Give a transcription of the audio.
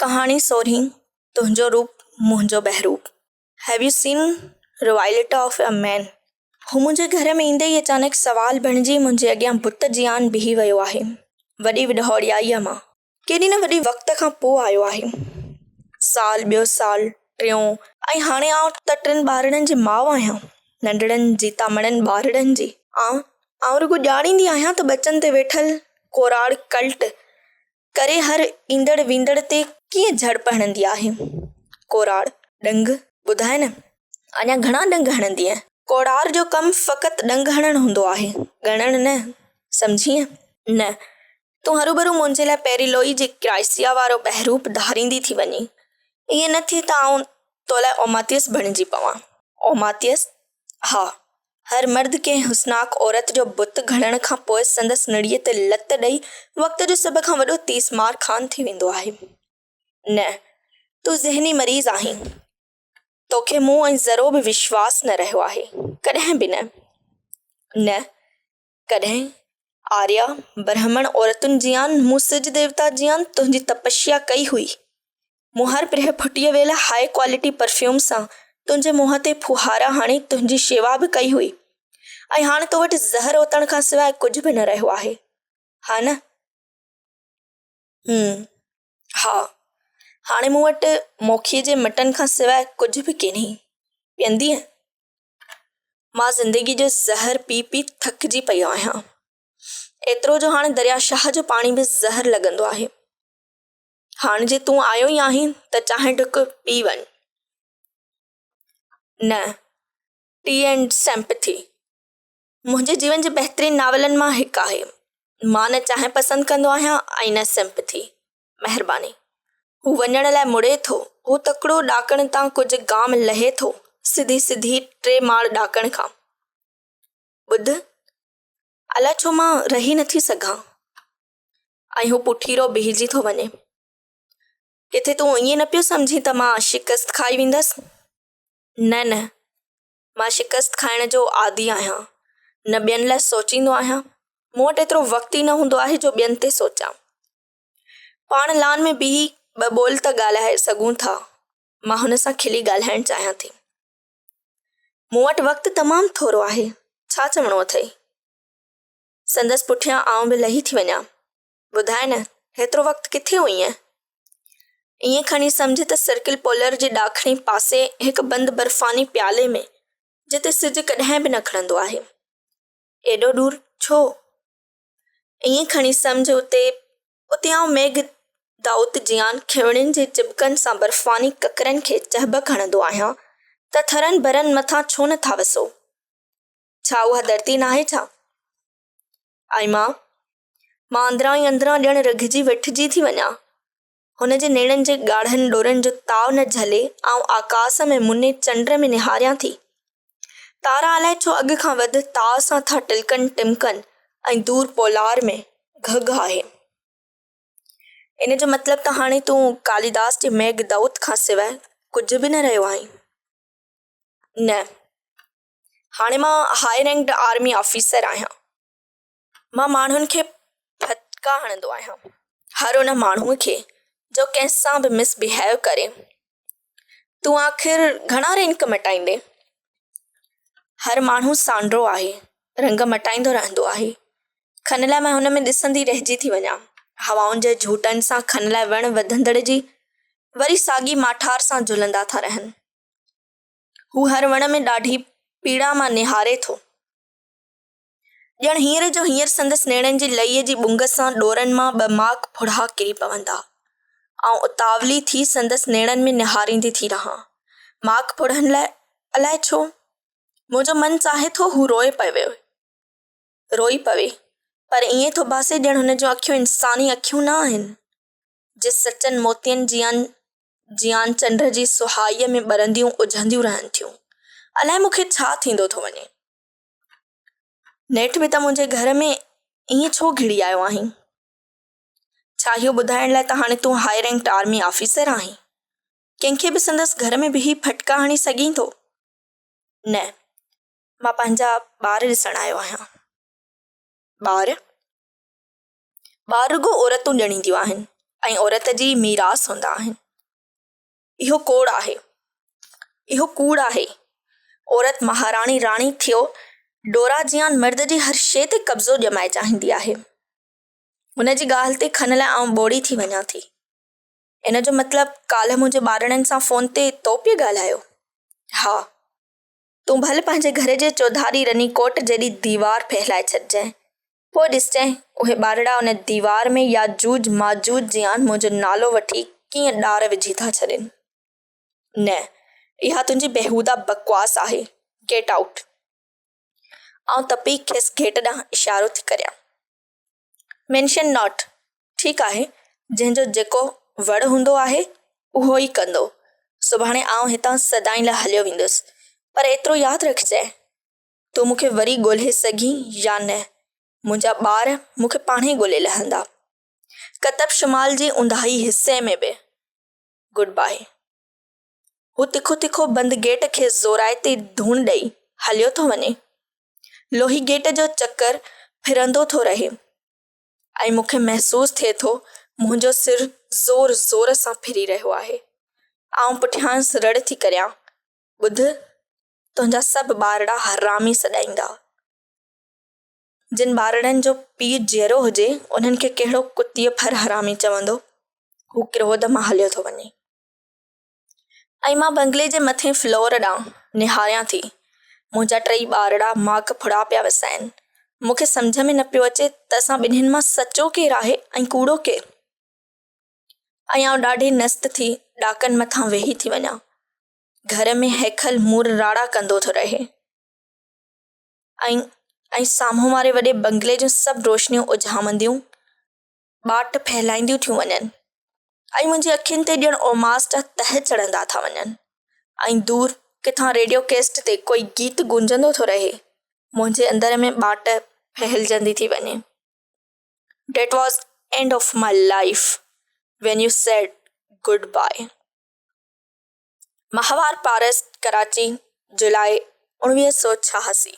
कहानी सोरहीं तुंहिंजो रूप मुंहिंजो बहरूप। Have you seen royalty of a man. हू मुंहिंजे घर में ईंदे ई अचानक सवाल बणिजी मुंहिंजे अॻियां बुत जियान बीही वियो आहे। वॾी विढौड़ियाईअ मां केॾी न वॾी वक़्त खां पोइ आयो आहे। साल ॿियो साल टियों ऐं हाणे आउं त 3 ॿारनि जी माउ आहियां, नंढड़नि जी तामड़नि ॿारड़नि जी। आउं रुॻो ॼाणींदी आहियां त बचनि ते वेठल कोराड़ कल्ट करे हर ईंदड़ वींदड़ ते कीअं झड़प हणंदी आहे। कोराड़ डंग ॿुधाए न, अञा घणा डंग हणंदीअ। कोराड़ जो कमु फ़क़ति डंग हणणु हूंदो आहे, ॻणणु न, सम्झीअ न। तूं हरूभरू मुंहिंजे लाइ पहिरीं लोई जे क्राइसिया वारो बहरूप धारींदी थी वञी। ईअं न थी त आउं तो लाइ ओमातियस बणिजी पवां। ओमातियस? हा, हर मर्द कंहिं हुस्नाक औरत जो बुत घड़ण खां पोइ संदसि नड़ीअ ते लत ॾेई वक़्त जो सभ खां वॾो तीसमार खान थी वेंदो आहे। न, तूं ज़हनी मरीज़ आहीं। तोखे मूं ऐं ज़रो बि विश्वास न रहियो आहे, कॾहिं बि न। न, कॾहिं आर्या ब्राह्मण औरतुनि जियान मूं सिज देवता जियान तुंहिंजी तपस्या कई हुई। मूं हर प्रह फुटीअ वेला हाई क्वालिटी परफ्यूम सां तुंहिंजे मुंहं ते फुहारा हाणे तुंहिंजी शेवा बि कई हुई। ऐं हाणे तो वटि ज़हर ओतण खां सवाइ कुझु बि न रहियो आहे, हा न? हा, हाणे मूं वटि मोखीअ जे मटन खां सवाइ कुझु बि कोन्हे। पीअंदीअ? मां ज़िंदगी जो ज़हर पी पी थकिजी पई आहियां। एतिरो जो हाणे दरियाशाह जो पाणी बि ज़हर लॻंदो आहे। हाणे जे तूं आयो ई आहीं त चाहे ढुक पी वञ। न, टी एंड सिंपैथी मुंहिंजे जीवन जे बहितरीन नावलनि मां हिकु आहे। मां न चाहे पसंदि कंदो आहियां ऐं न सिंपैथी। महिरबानी। हू वञण लाइ मुड़े थो, हू तकिड़ो ॾाकण तां कुझु गाम लहे थो, सिधी 3 माड़ ॾाकण खां। ॿुध, अलाए छो मां रही नथी सघां। ऐं हू पुठीरो बीहजी थो वञे। किथे तूं ईअं न पियो सम्झी त मां शिकस्त खाई वेंदसि? न, मां शिकस्त खाइण जो आदी आहियां। न ॿियनि लाइ सोचींदो आहियां। मूं वटि एतिरो वक़्तु ई न हूंदो आहे जो ॿियनि ते सोचां। पाण लान में बीही 2 ॿोल त ॻाल्हाए सघूं था। मां हुन सां खिली ॻाल्हाइणु चाहियां थी। मूं वटि वक़्तु तमामु थोरो आहे, छा चवणो अथई? संदसि पुठियां आउं बि लही थी वञां। ॿुधाए न, हेतिरो वक़्तु किथे हुईं? ईअं खणी सम्झ त सर्किल पोलर जे ॾाखिणी पासे हिकु बंदि बर्फ़ानी प्याले में, जिते सिज कॾहिं बि न खणंदो आहे। एॾो दूर छो? ईअं खणी सम्झ उते आउं मेघ दाऊत जियान खिवणियुनि जे चिबकनि सां बर्फ़ानी ककरनि खे चहबक हणंदो आहियां त थरनि भरनि मथां छो नथा वसो? छा उहा धरती नाहे छा? ऐं मां अंदरां ई अंदरां ॼण रघिजी विठिजी थी वञां। हुन जे नेड़नि जे ॻाढ़नि ॾोरनि जो ताव न झले आउं आकाश में मुने चंड में निहारियां थी। तारा अलाए छो अॻु खां वधि ताव सां था टिलकनि टिमकनि ऐं दूर पोलार में घघ आहे। इन जो मतिलबु त हाणे तूं कालिदास जे मेघदूत खां सवाइ कुझु बि न रहियो आहीं। न, हाणे मां हाई रैंक्ड आर्मी ऑफिसर आहियां। मां माण्हुनि खे फटका हणंदो आहियां, हर उन माण्हूअ खे जो कंहिंसां बि मिसबिहेव करे। तूं आख़िर घणा रैंक मटाईंदे? हर माण्हू सांड्रो आहे, रंग मटाईंदो रहंदो आहे। खन लाइ मां हुन में ॾिसंदी रहिजी थी वञां। हवाउनि जे झूटनि सां खन लाइ वण वधंदड़ जी वरी साॻी माठार सां झुलंदा था रहनि। हू हर वण में ॾाढी पीड़ा मां निहारे थो। ॼण हींअर जो हींअर संदसि नेड़नि जी लईअ जी बुंग सां ॾोरनि मां 2 माक फुड़ा किरी पवंदा। ऐं उतावली थी संदसि नेड़नि में निहारींदी थी रहां। माक फुड़नि लाइ अलाए छो मुंहिंजो मन चाहे थो हू रोई पवे, पर ईअं थो बासे ॼण हुन जूं अखियूं इंसानी अखियूं न आहिनि, जे सचनि मोतियनि जियान चंड जी सुहाईअ में ॿरंदियूं उझंदियूं रहनि थियूं। अलाए मूंखे छा थींदो थो वञे। नेठि बि त मुंहिंजे घर में ईअं छो घिड़ी आयो आहीं? छा इहो ॿुधाइण लाइ त हाणे तूं हाई रैंक्ड आर्मी ऑफिसर आहीं? कंहिंखे बि संदसि घर में बीही फटका हणी सघीं थो? न, मां पंहिंजा ॿार ॾिसण आयो आहियां। ॿार रुॻो औरतूं ॼणींदियूं आहिनि। ऐं औरत जी मीरास हूंदा आहिनि। इहो कोड़ आहे, इहो कूड़ आहे। औरत महाराणी राणी थियो डोरा जियान मर्द जी हर शइ ते कब्ज़ो ॼमाए चाहींदी आहे। हुन जी ॻाल्हि ते खन लाइ आउं ॿोड़ी थी वञां थी। इन जो मतिलबु काल्ह मुंहिंजे ॿारड़नि सां फ़ोन ते तो पिए ॻाल्हायो? हा, तूं भले पंहिंजे घर जे चौधारी रनी कोट जहिड़ी दीवार फहिलाए छॾिजांइ, पोइ ॾिसजांइ उहे ॿारड़ा उन दीवार में याजूज माजूज जियान मुंहिंजो नालो वठी कीअं ॾार विझी था छॾनि। न, इहा तुंहिंजी बेहूदा बकवास आहे। Get out. आउं तपी खेसि गेट ॾांहुं इशारो थी करियां। Mention not. ठीकु आहे, जंहिंजो जेको वड़ हूंदो आहे उहो ई कंदो। सुभाणे आउं हितां सदाईं लाइ हलियो वेंदुसि, पर एतिरो यादि रखिजांइ, तूं मूंखे वरी ॻोल्हे सघीं या न, मुंहिंजा ॿार मूंखे पाण ई ॻोल्हे लहंदा, कतब शुमाल जे उंदाही हिसे में बि। Good bye. हू तिखो तिखो बंदि गेट खे ज़ोराए ते धूण ॾेई हलियो थो वञे। लोही गेट जो चकर फिरंदो थो रहे ऐं मूंखे महसूसु थिए थो मुंहिंजो सिर ज़ोर ज़ोर सां फिरी रहियो आहे। आउं पुठियांसि रड़ थी करियां, ॿुध, तुंहिंजा सभु ॿारड़ा हरामी सॾाईंदा। जिन ॿारड़नि जो पीउ जीअरो हुजे उन्हनि खे कहिड़ो कुतीअ फर हरामी चवंदो। हू क्रोध मां हलियो थो वञे ऐं मां बंगले जे मथे फ्लोर ॾांहुं निहारियां थी। मुंहिंजा टई ॿारड़ा माक फुड़ा पिया वसाइनि। मूंखे सम्झ में न पियो अचे त असां ॿिन्हिनि मां सचो केरु आहे ऐं कूड़ो केरु। ऐं आउं ॾाढी नस्त थी ॾाकनि मथां वेही थी वञां। घर में हेखल मूर राड़ा कंदो थो रहे ऐं साम्हूं वारे वॾे बंगले जूं सभु रोशनियूं उझामंदियूं बाट फहिलाईंदियूं थियूं वञनि ऐं मुंहिंजी अखियुनि ते ॼण ओमास जा तह चढ़ंदा था वञनि ऐं दूर किथां रेडियो केस्ट ते कोई गीत गूंजंदो थो रहे। मुंहिंजे अंदर में बाट फहिलजंदी थी वञे। That was end of my life when you said goodbye. माहवार पारस, कराची, जुलाई 1986।